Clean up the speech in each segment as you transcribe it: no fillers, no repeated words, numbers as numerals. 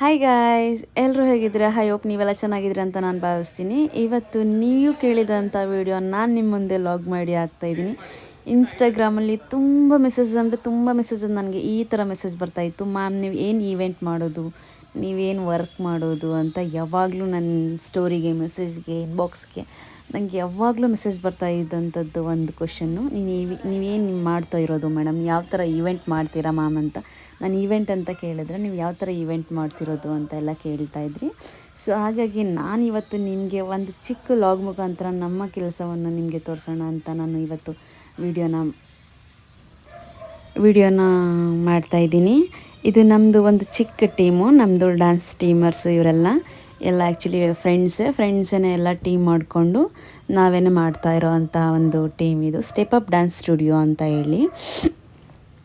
Hi guys, ಎಲ್ಲರೂ ಹೇಗಿದ್ದೀರಾ? I hope ನೀವೆಲ್ಲ ಚೆನ್ನಾಗಿದ್ದೀರಾ ಅಂತ ನಾನು ಭಾವಿಸ್ತೀನಿ. ಇವತ್ತು ನೀವು ಕೇಳಿದಂಥ ವಿಡಿಯೋ ನಾನು ನಿಮ್ಮ ಮುಂದೆ ಲಾಗ್ ಮಾಡಿ ಹಾಕ್ತಾಯಿದ್ದೀನಿ. ಇನ್ಸ್ಟಾಗ್ರಾಮಲ್ಲಿ ತುಂಬ ಮೆಸೇಜ್ ಅಂದರೆ ತುಂಬ ಮೆಸೇಜ್ ನನಗೆ ಈ ಥರ ಮೆಸೇಜ್ ಬರ್ತಾಯಿತ್ತು. ಮ್ಯಾಮ್ ನೀವು ಏನು ಈವೆಂಟ್ ಮಾಡೋದು, ನೀವೇನು ವರ್ಕ್ ಮಾಡೋದು ಅಂತ ಯಾವಾಗಲೂ ನನ್ನ ಸ್ಟೋರಿಗೆ, ಮೆಸೇಜ್ಗೆ, ಇನ್ಬಾಕ್ಸ್ಗೆ ನನಗೆ ಯಾವಾಗಲೂ ಮೆಸೇಜ್ ಬರ್ತಾ ಇದ್ದಂಥದ್ದು ಒಂದು ಕ್ವಶನ್ನು, ನೀವೇನು ಮಾಡ್ತಾ ಇರೋದು ಮೇಡಮ್, ಯಾವ ಥರ ಈವೆಂಟ್ ಮಾಡ್ತೀರಾ ಮ್ಯಾಮ್ ಅಂತ. ನಾನು ಈವೆಂಟ್ ಅಂತ ಕೇಳಿದ್ರೆ ನೀವು ಯಾವ ಥರ ಈವೆಂಟ್ ಮಾಡ್ತಿರೋದು ಅಂತ ಎಲ್ಲ ಕೇಳ್ತಾಯಿದ್ರಿ. ಸೊ ಹಾಗಾಗಿ ನಾನಿವತ್ತು ನಿಮಗೆ ಒಂದು ಚಿಕ್ಕ ಲಾಗ್ ಮುಖಾಂತರ ನಮ್ಮ ಕೆಲಸವನ್ನು ನಿಮಗೆ ತೋರಿಸೋಣ ಅಂತ ನಾನು ಇವತ್ತು ವಿಡಿಯೋನ ಮಾಡ್ತಾಯಿದ್ದೀನಿ. ಇದು ನಮ್ಮದು ಒಂದು ಚಿಕ್ಕ ಟೀಮು, ನಮ್ಮದು ಡ್ಯಾನ್ಸ್ ಟೀಮರ್ಸು ಇವರೆಲ್ಲ ಆ್ಯಕ್ಚುಲಿ ಫ್ರೆಂಡ್ಸೇ ಎಲ್ಲ ಟೀಮ್ ಮಾಡಿಕೊಂಡು ನಾವೇನು ಮಾಡ್ತಾ ಇರೋ ಅಂಥ ಒಂದು ಟೀಮ್. ಇದು ಸ್ಟೆಪ್ ಅಪ್ ಡ್ಯಾನ್ಸ್ ಸ್ಟುಡಿಯೋ ಅಂತ ಹೇಳಿ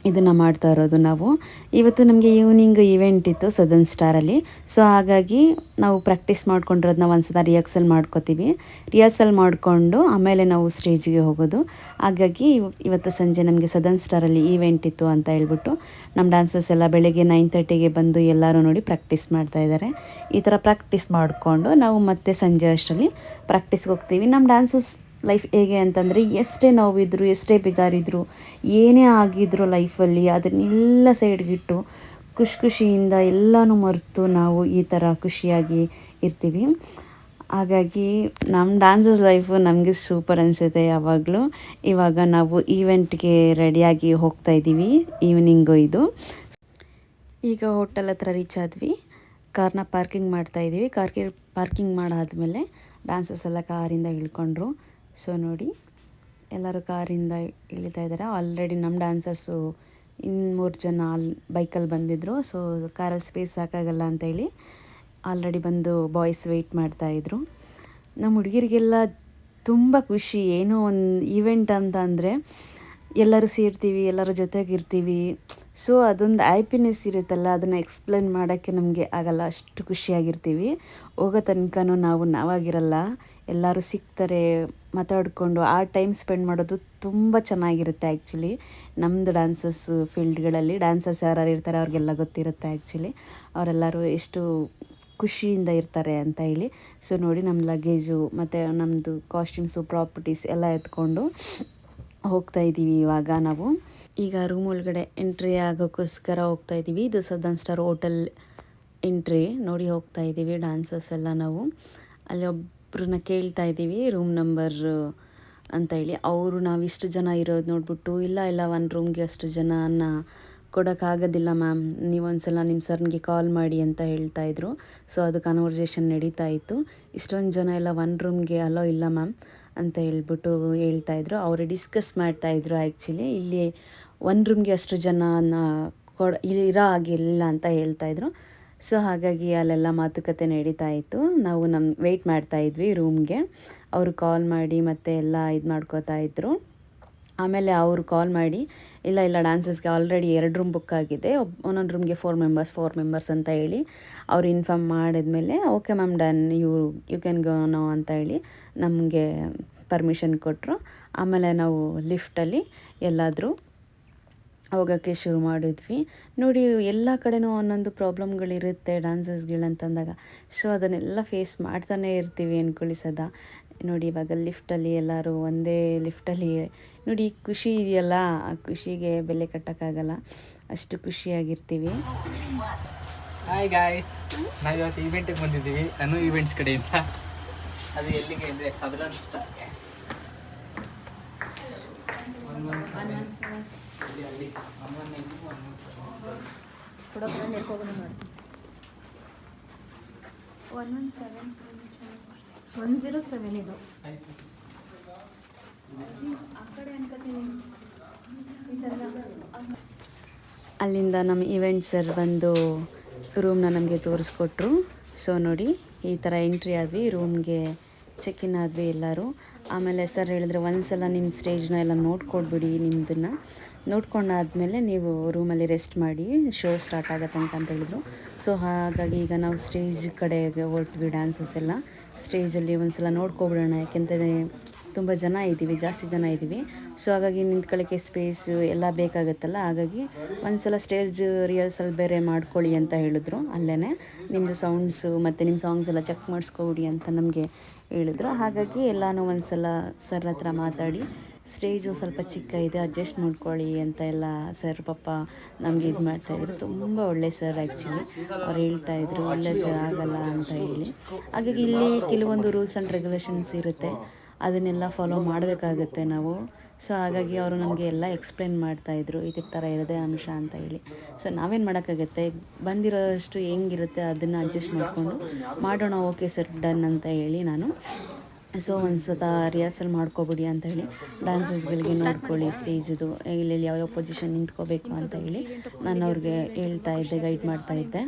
ಇದನ್ನು ಮಾಡ್ತಾ ಇರೋದು ನಾವು. ಇವತ್ತು ನಮಗೆ ಈವ್ನಿಂಗ್ ಈವೆಂಟ್ ಇತ್ತು ಸದರ್ನ್ ಸ್ಟಾರಲ್ಲಿ. ಸೊ ಹಾಗಾಗಿ ನಾವು ಪ್ರಾಕ್ಟೀಸ್ ಮಾಡ್ಕೊಂಡಿರೋದನ್ನ ಒಂದು ಸಲ ರಿಹರ್ಸಲ್ ಮಾಡಿಕೊಂಡು ಆಮೇಲೆ ನಾವು ಸ್ಟೇಜಿಗೆ ಹೋಗೋದು. ಹಾಗಾಗಿ ಇವತ್ತು ಸಂಜೆ ನಮಗೆ ಸದರ್ನ್ ಸ್ಟಾರಲ್ಲಿ ಈವೆಂಟ್ ಇತ್ತು ಅಂತ ಹೇಳ್ಬಿಟ್ಟು ನಮ್ಮ ಡ್ಯಾನ್ಸರ್ಸ್ ಎಲ್ಲ ಬೆಳಗ್ಗೆ 9:30ಗೆ ಬಂದು ಎಲ್ಲರೂ ನೋಡಿ ಪ್ರಾಕ್ಟೀಸ್ ಮಾಡ್ತಾಯಿದ್ದಾರೆ. ಈ ಥರ ಪ್ರಾಕ್ಟೀಸ್ ಮಾಡಿಕೊಂಡು ನಾವು ಮತ್ತೆ ಸಂಜೆ ಅಷ್ಟರಲ್ಲಿ ಪ್ರಾಕ್ಟೀಸ್ಗೆ ಹೋಗ್ತೀವಿ. ನಮ್ಮ ಡ್ಯಾನ್ಸಸ್ ಲೈಫ್ ಹೇಗೆ ಅಂತಂದರೆ, ಎಷ್ಟೇ ನೋವಿದ್ರು, ಎಷ್ಟೇ ಬೇಜಾರಿದ್ರು, ಏನೇ ಆಗಿದ್ರು ಲೈಫಲ್ಲಿ ಅದನ್ನೆಲ್ಲ ಸೈಡ್ಗಿಟ್ಟು ಖುಷಿಯಿಂದ ಎಲ್ಲನೂ ಮರೆತು ನಾವು ಈ ಥರ ಖುಷಿಯಾಗಿ ಇರ್ತೀವಿ. ಹಾಗಾಗಿ ನಮ್ಮ ಡ್ಯಾನ್ಸಸ್ ಲೈಫು ನಮಗೆ ಸೂಪರ್ ಅನಿಸುತ್ತೆ ಯಾವಾಗಲೂ. ಇವಾಗ ನಾವು ಈವೆಂಟ್ಗೆ ರೆಡಿಯಾಗಿ ಹೋಗ್ತಾಯಿದ್ದೀವಿ. ಈವ್ನಿಂಗು ಇದು. ಈಗ ಹೋಟೆಲ್ ಹತ್ರ ರೀಚ್ ಆದ್ವಿ. ಕಾರ್ನ ಪಾರ್ಕಿಂಗ್ ಮಾಡ್ತಾಯಿದ್ದೀವಿ. ಪಾರ್ಕಿಂಗ್ ಮಾಡಾದಮೇಲೆ ಡ್ಯಾನ್ಸಸ್ ಎಲ್ಲ ಕಾರಿಂದ ಇಳ್ಕೊಂಡ್ರು. ಸೊ ನೋಡಿ, ಎಲ್ಲರೂ ಕಾರಿಂದ ಇಳಿತಾ ಇದ್ದಾರೆ. ಆಲ್ರೆಡಿ ನಮ್ಮ ಡ್ಯಾನ್ಸರ್ಸು 3 ಜನ ಬೈಕಲ್ಲಿ ಬಂದಿದ್ದರು. ಸೊ ಕಾರಲ್ಲಿ ಸ್ಪೇಸ್ ಸಾಕಾಗಲ್ಲ ಅಂತೇಳಿ ಆಲ್ರೆಡಿ ಬಂದು ಬಾಯ್ಸ್ ವೆಯ್ಟ್ ಮಾಡ್ತಾಯಿದ್ರು. ನಮ್ಮ ಹುಡುಗಿರಿಗೆಲ್ಲ ತುಂಬ ಖುಷಿ. ಏನೋ ಒಂದು ಈವೆಂಟ್ ಅಂತ ಅಂದರೆ ಎಲ್ಲರೂ ಸೇರ್ತೀವಿ, ಎಲ್ಲರ ಜೊತೆಗಿರ್ತೀವಿ. ಸೊ ಅದೊಂದು ಹ್ಯಾಪಿನೆಸ್ ಇರುತ್ತಲ್ಲ, ಅದನ್ನು ಎಕ್ಸ್ಪ್ಲೇನ್ ಮಾಡೋಕ್ಕೆ ನಮಗೆ ಆಗಲ್ಲ, ಅಷ್ಟು ಖುಷಿಯಾಗಿರ್ತೀವಿ. ಹೋಗೋ ತನಕನೂ ನಾವಾಗಿರಲ್ಲ, ಎಲ್ಲರೂ ಸಿಗ್ತಾರೆ, ಮಾತಾಡಿಕೊಂಡು ಆ ಟೈಮ್ ಸ್ಪೆಂಡ್ ಮಾಡೋದು ತುಂಬ ಚೆನ್ನಾಗಿರುತ್ತೆ. ಆ್ಯಕ್ಚುಲಿ ನಮ್ಮದು ಡ್ಯಾನ್ಸಸ್ ಫೀಲ್ಡ್ಗಳಲ್ಲಿ ಡ್ಯಾನ್ಸರ್ಸ್ ಯಾರು ಇರ್ತಾರೆ ಅವ್ರಿಗೆಲ್ಲ ಗೊತ್ತಿರುತ್ತೆ ಆ್ಯಕ್ಚುಲಿ ಅವರೆಲ್ಲರೂ ಎಷ್ಟು ಖುಷಿಯಿಂದ ಇರ್ತಾರೆ ಅಂತ ಹೇಳಿ. ಸೊ ನೋಡಿ, ನಮ್ಮ ಲಗೇಜು ಮತ್ತು ನಮ್ಮದು ಕಾಸ್ಟ್ಯೂಮ್ಸು, ಪ್ರಾಪರ್ಟೀಸ್ ಎಲ್ಲ ಎತ್ಕೊಂಡು ಹೋಗ್ತಾಯಿದ್ದೀವಿ. ಇವಾಗ ನಾವು ಈಗ ರೂಮ್ ಒಳಗಡೆ ಎಂಟ್ರಿ ಆಗೋಕ್ಕೋಸ್ಕರ ಹೋಗ್ತಾಯಿದ್ದೀವಿ. ಇದು ಸದರ್ನ್ ಸ್ಟಾರ್ ಹೋಟೆಲ್ ಎಂಟ್ರಿ ನೋಡಿ ಹೋಗ್ತಾಯಿದ್ದೀವಿ ಡ್ಯಾನ್ಸರ್ಸ್ ಎಲ್ಲ. ನಾವು ಅಲ್ಲಿ ಒಬ್ಬರನ್ನ ಕೇಳ್ತಾ ಇದ್ದೀವಿ ರೂಮ್ ನಂಬರ್ ಅಂತ ಹೇಳಿ. ಅವರು ನಾವು ಇಷ್ಟು ಜನ ಇರೋದು ನೋಡ್ಬಿಟ್ಟು, ಇಲ್ಲ ಒಂದು ರೂಮ್ಗೆ ಅಷ್ಟು ಜನನ ಕೊಡೋಕ್ಕಾಗೋದಿಲ್ಲ ಮ್ಯಾಮ್, ನೀವೊಂದು ಸಲ ನಿಮ್ಮ ಸರ್ನಿಗೆ ಕಾಲ್ ಮಾಡಿ ಅಂತ ಹೇಳ್ತಾಯಿದ್ರು. ಸೊ ಅದು ಕನ್ವರ್ಸೇಷನ್ ನಡೀತಾ ಇತ್ತು. ಇಷ್ಟೊಂದು ಜನ ಎಲ್ಲ ಒಂದು ರೂಮ್ಗೆ ಅಲೋ ಇಲ್ಲ ಮ್ಯಾಮ್ ಅಂತ ಹೇಳ್ಬಿಟ್ಟು ಹೇಳ್ತಾಯಿದ್ರು. ಅವರು ಡಿಸ್ಕಸ್ ಮಾಡ್ತಾಯಿದ್ರು. ಆ್ಯಕ್ಚುಲಿ ಇಲ್ಲಿ ಒಂದು ರೂಮ್ಗೆ ಅಷ್ಟು ಜನನ ಇರೋ ಹಾಗಿಲ್ಲ ಅಂತ ಹೇಳ್ತಾಯಿದ್ರು. ಸೊ ಹಾಗಾಗಿ ಅಲ್ಲೆಲ್ಲ ಮಾತುಕತೆ ನಡೀತಾ ಇತ್ತು. ನಾವು ವೆಯ್ಟ್ ಮಾಡ್ತಾಯಿದ್ವಿ ರೂಮ್ಗೆ. ಅವರು ಕಾಲ್ ಮಾಡಿ ಮತ್ತೆ ಎಲ್ಲ ಇದು ಮಾಡ್ಕೋತಾ ಇದ್ರು. ಆಮೇಲೆ ಅವರು ಕಾಲ್ ಮಾಡಿ, ಇಲ್ಲ ಡ್ಯಾನ್ಸಸ್ಗೆ ಆಲ್ರೆಡಿ 2 ರೂಮ್ ಬುಕ್ ಆಗಿದೆ, ಒಂದೊಂದು ರೂಮ್ಗೆ 4 ಮೆಂಬರ್ಸ್ ಅಂತ ಹೇಳಿ ಅವ್ರು ಇನ್ಫಾರ್ಮ್ ಮಾಡಿದ್ಮೇಲೆ okay ma'am done, you can go no ಅಂತ ಹೇಳಿ ನಮಗೆ ಪರ್ಮಿಷನ್ ಕೊಟ್ಟರು. ಆಮೇಲೆ ನಾವು ಲಿಫ್ಟಲ್ಲಿ ಎಲ್ಲಾದರೂ ಹೋಗೋಕ್ಕೆ ಶುರು ಮಾಡಿದ್ವಿ. ನೋಡಿ, ಎಲ್ಲ ಕಡೆನೂ ಒಂದೊಂದು ಪ್ರಾಬ್ಲಮ್ಗಳಿರುತ್ತೆ ಡ್ಯಾನ್ಸಸ್ಗಳಂತಂದಾಗ. ಸೊ ಅದನ್ನೆಲ್ಲ ಫೇಸ್ ಮಾಡ್ತಾನೆ ಇರ್ತೀವಿ ಅಂದ್ಕೊಳ್ಳಿ ಸದಾ. ನೋಡಿ, ಇವಾಗ ಲಿಫ್ಟಲ್ಲಿ ಎಲ್ಲರೂ ಒಂದೇ ಲಿಫ್ಟಲ್ಲಿ ನೋಡಿ, ಖುಷಿ ಇದೆಯಲ್ಲ, ಆ ಖುಷಿಗೆ ಬೆಲೆ ಕಟ್ಟೋಕ್ಕಾಗಲ್ಲ, ಅಷ್ಟು ಖುಷಿಯಾಗಿರ್ತೀವಿ. ಹಾಯ್ ಗಾಯ್ಸ್, ನಾವು ಇವತ್ತು ಈವೆಂಟಿಗೆ ಬಂದಿದ್ದೀವಿ. ನಾನು ಈವೆಂಟ್ಸ್ ಕಡೆಯಿಂದ. ಅದು ಎಲ್ಲಿಗೆ ಅಂದರೆ ಸದರ್ನ್ ಸ್ಟಾರ್ಗೆ. ಇದು ಅಲ್ಲಿಂದ ನಮ್ಮ ಈವೆಂಟ್ ಸರ್ ಬಂದು ರೂಮ್ನ ನಮಗೆ ತೋರಿಸ್ಕೊಟ್ರು. ಸೊ ನೋಡಿ, ಈ ಥರ ಎಂಟ್ರಿ ಆದ್ವಿ, ರೂಮ್ಗೆ ಚೆಕ್ ಇನ್ ಆದ್ವಿ ಎಲ್ಲರೂ. ಆಮೇಲೆ ಸರ್ ಹೇಳಿದ್ರೆ, ಒಂದು ಸಲ ನಿಮ್ಮ ಸ್ಟೇಜ್ನ ಎಲ್ಲ ನೋಡ್ಕೊಡ್ಬಿಡಿ, ನಿಮ್ಮದನ್ನು ನೋಡ್ಕೊಂಡಾದ್ಮೇಲೆ ನೀವು ರೂಮಲ್ಲಿ ರೆಸ್ಟ್ ಮಾಡಿ, ಶೋ ಸ್ಟಾರ್ಟ್ ಆಗತ್ತೆ ಅಂತ ಹೇಳಿದ್ರು. ಸೊ ಹಾಗಾಗಿ ಈಗ ನಾವು ಸ್ಟೇಜ್ ಕಡೆಗೆ ಹೊರಟ್ವಿ. ಡ್ಯಾನ್ಸಸ್ ಎಲ್ಲ ಸ್ಟೇಜಲ್ಲಿ ಒಂದು ಸಲ ನೋಡ್ಕೊಬಿಡೋಣ, ಯಾಕೆಂದರೆ ತುಂಬ ಜನ ಇದ್ದೀವಿ, ಜಾಸ್ತಿ ಜನ ಇದ್ದೀವಿ. ಸೊ ಹಾಗಾಗಿ ನಿಂತ್ಕೊಳ್ಳೋಕ್ಕೆ ಸ್ಪೇಸು ಎಲ್ಲ ಬೇಕಾಗುತ್ತಲ್ಲ, ಹಾಗಾಗಿ ಒಂದು ಸಲ ಸ್ಟೇಜ್ ರಿಹರ್ಸಲ್ ಬೇರೆ ಮಾಡ್ಕೊಳ್ಳಿ ಅಂತ ಹೇಳಿದ್ರು. ಅಲ್ಲೇ ನಿಮ್ಮದು ಸೌಂಡ್ಸು ಮತ್ತು ನಿಮ್ಮ ಸಾಂಗ್ಸ್ ಎಲ್ಲ ಚೆಕ್ ಮಾಡಿಸ್ಕೊಬಿಡಿ ಅಂತ ನಮಗೆ ಹೇಳಿದ್ರು. ಹಾಗಾಗಿ ಎಲ್ಲನೂ ಒಂದು ಸಲ ಸರ್ ಹತ್ರ ಮಾತಾಡಿ ಸ್ಟೇಜು ಸ್ವಲ್ಪ ಚಿಕ್ಕ ಇದೆ, ಅಡ್ಜಸ್ಟ್ ಮಾಡ್ಕೊಳ್ಳಿ ಅಂತ ಎಲ್ಲ ಸರ್ ಪಾಪ ನಮಗೆ ಇದು ಮಾಡ್ತಾಯಿದ್ರು. ತುಂಬ ಒಳ್ಳೆ ಸರ್ ಆ್ಯಕ್ಚುಲಿ. ಅವ್ರು ಹೇಳ್ತಾಯಿದ್ರು ಒಳ್ಳೆ ಸರ್ ಆಗಲ್ಲ ಅಂತ ಹೇಳಿ. ಹಾಗಾಗಿ ಇಲ್ಲಿ ಕೆಲವೊಂದು ರೂಲ್ಸ್ ಆ್ಯಂಡ್ ರೆಗ್ಯುಲೇಷನ್ಸ್ ಇರುತ್ತೆ, ಅದನ್ನೆಲ್ಲ ಫಾಲೋ ಮಾಡಬೇಕಾಗತ್ತೆ ನಾವು. ಸೊ ಹಾಗಾಗಿ ಅವರು ನಮಗೆ ಎಲ್ಲ ಎಕ್ಸ್ಪ್ಲೇನ್ ಮಾಡ್ತಾಯಿದ್ರು, ಇದ್ರ ಥರ ಇರೋದೇ ಅಂಶ ಅಂತ ಹೇಳಿ. ಸೊ ನಾವೇನು ಮಾಡೋಕ್ಕಾಗತ್ತೆ, ಬಂದಿರೋಷ್ಟು ಹೆಂಗಿರುತ್ತೆ ಅದನ್ನು ಅಡ್ಜಸ್ಟ್ ಮಾಡಿಕೊಂಡು ಮಾಡೋಣ, ಓಕೆ ಸರ್ ಡನ್ ಅಂತ ಹೇಳಿ ನಾನು. ಸೊ ಒಂದು ಸತ ರಿಹರ್ಸಲ್ ಮಾಡ್ಕೊಬಿಡಿ ಅಂತ ಹೇಳಿ ಡ್ಯಾನ್ಸರ್ಸ್ಗಳಿಗೆ ನೋಡ್ಕೊಳ್ಳಿ ಸ್ಟೇಜದು ಎಲ್ಲೆಲ್ಲಿ ಯಾವ್ಯಾವ ಪೊಸಿಷನ್ ನಿಂತ್ಕೋಬೇಕು ಅಂತ ಹೇಳಿ ನಾನು ಅವ್ರಿಗೆ ಹೇಳ್ತಾ ಇದ್ದೆ, ಗೈಡ್ ಮಾಡ್ತಾ ಇದ್ದೆ.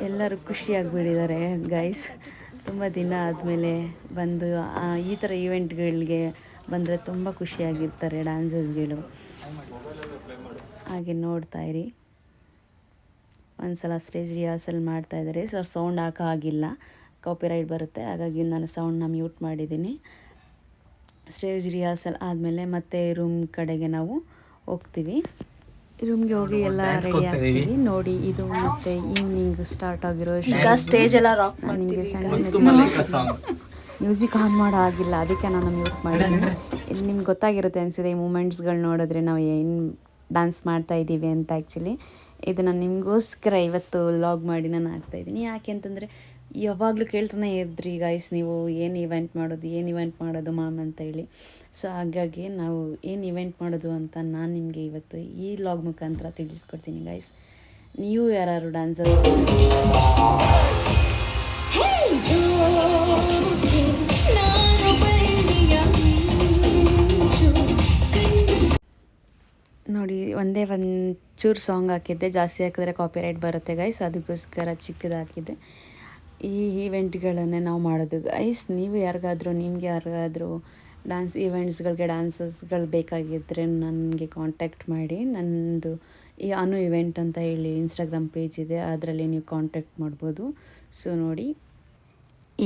ಎಲ್ಲರೂ ಖುಷಿಯಾಗಿಬಿಟ್ಟಿದ್ದಾರೆ ಗೈಸ್. ತುಂಬ ದಿನ ಆದಮೇಲೆ ಬಂದು ಈ ಥರ ಈವೆಂಟ್ಗಳಿಗೆ ಬಂದರೆ ತುಂಬ ಖುಷಿಯಾಗಿರ್ತಾರೆ ಡ್ಯಾನ್ಸರ್ಸ್ಗಳು. ಹಾಗೆ ನೋಡ್ತಾ ಇರಿ. ಒಂದು ಸಲ ಸ್ಟೇಜ್ ರಿಹರ್ಸಲ್ ಮಾಡ್ತಾಯಿದ್ದಾರೆ. ಸರ್ ಸೌಂಡ್ ಹಾಕೋ ಆಗಿಲ್ಲ, ಕಾಪಿರೈಟ್ ಬರುತ್ತೆ, ಹಾಗಾಗಿ ನಾನು ಸೌಂಡನ್ನ ಮ್ಯೂಟ್ ಮಾಡಿದ್ದೀನಿ. ಸ್ಟೇಜ್ ರಿಹರ್ಸಲ್ ಆದಮೇಲೆ ಮತ್ತೆ ರೂಮ್ ಕಡೆಗೆ ನಾವು ಹೋಗ್ತೀವಿ. ರೂಮ್ಗೆ ಹೋಗಿ ಎಲ್ಲ ರೆಡಿ ಆಗ್ತೀವಿ. ನೋಡಿ ಇದು ಮತ್ತೆ ಈವ್ನಿಂಗ್ ಸ್ಟಾರ್ಟ್ ಆಗಿರೋ ಈಗ ಸ್ಟೇಜ್ ಎಲ್ಲ ರಾಕ್ ನಿಮಗೆ ಮ್ಯೂಸಿಕ್ ಆನ್ ಮಾಡೋ ಆಗಿಲ್ಲ, ಅದಕ್ಕೆ ನಾನು ಮ್ಯೂಟ್ ಮಾಡಿದ್ದೀನಿ. ಇದು ನಿಮ್ಗೆ ಗೊತ್ತಾಗಿರುತ್ತೆ ಅನಿಸಿದೆ ಈ ಮೂಮೆಂಟ್ಸ್ಗಳು ನೋಡಿದ್ರೆ ನಾವು ಏನು ಡ್ಯಾನ್ಸ್ ಮಾಡ್ತಾ ಇದ್ದೀವಿ ಅಂತ. ಆ್ಯಕ್ಚುಲಿ ಇದನ್ನು ನಿಮಗೋಸ್ಕರ ಇವತ್ತು ಲಾಗ್ ಮಾಡಿ ನಾನು ಹಾಕ್ತಾಯಿದ್ದೀನಿ. ಯಾಕೆ ಅಂತಂದರೆ ಯಾವಾಗಲೂ ಕೇಳ್ತಾನೆ ಇದ್ರಿ ಗೈಸ್ ನೀವು ಏನು ಇವೆಂಟ್ ಮಾಡೋದು ಮ್ಯಾಮ್ ಅಂತ ಹೇಳಿ. ಸೊ ಹಾಗಾಗಿ ನಾವು ಏನು ಇವೆಂಟ್ ಮಾಡೋದು ಅಂತ ನಾನು ನಿಮಗೆ ಇವತ್ತು ಈ ಲಾಗ್ ಮುಖಾಂತರ ತಿಳಿಸ್ಕೊಡ್ತೀನಿ ಗೈಸ್. ನೀವು ಯಾರು ಡ್ಯಾನ್ಸರ್ ನೋಡಿ, ಒಂದೇ ಚೂರು ಸಾಂಗ್ ಹಾಕಿದ್ದೆ, ಜಾಸ್ತಿ ಹಾಕಿದ್ರೆ ಕಾಪಿರೈಟ್ ಬರುತ್ತೆ ಗೈಸ್, ಅದಕ್ಕೋಸ್ಕರ ಚಿಕ್ಕದು ಹಾಕಿದ್ದೆ. ಈ ಈವೆಂಟ್ಗಳನ್ನೇ ನಾವು ಮಾಡೋದು ಗೈಸ್. ನೀವು ನಿಮ್ಗೆ ಯಾರಿಗಾದರೂ ಡ್ಯಾನ್ಸ್ ಈವೆಂಟ್ಸ್ಗಳಿಗೆ ಡ್ಯಾನ್ಸಸ್ಗಳು ಬೇಕಾಗಿದ್ದರೆ ನನಗೆ ಕಾಂಟ್ಯಾಕ್ಟ್ ಮಾಡಿ. ನನ್ನದು ಈ ಅನು ಇವೆಂಟ್ ಅಂತ ಹೇಳಿ ಇನ್ಸ್ಟಾಗ್ರಾಮ್ ಪೇಜ್ ಇದೆ, ಅದರಲ್ಲಿ ನೀವು ಕಾಂಟ್ಯಾಕ್ಟ್ ಮಾಡ್ಬೋದು. ಸೊ ನೋಡಿ,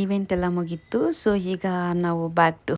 ಈವೆಂಟ್ ಎಲ್ಲ ಮುಗೀತು. ಸೊ ಈಗ ನಾವು ಬ್ಯಾಕ್ ಟು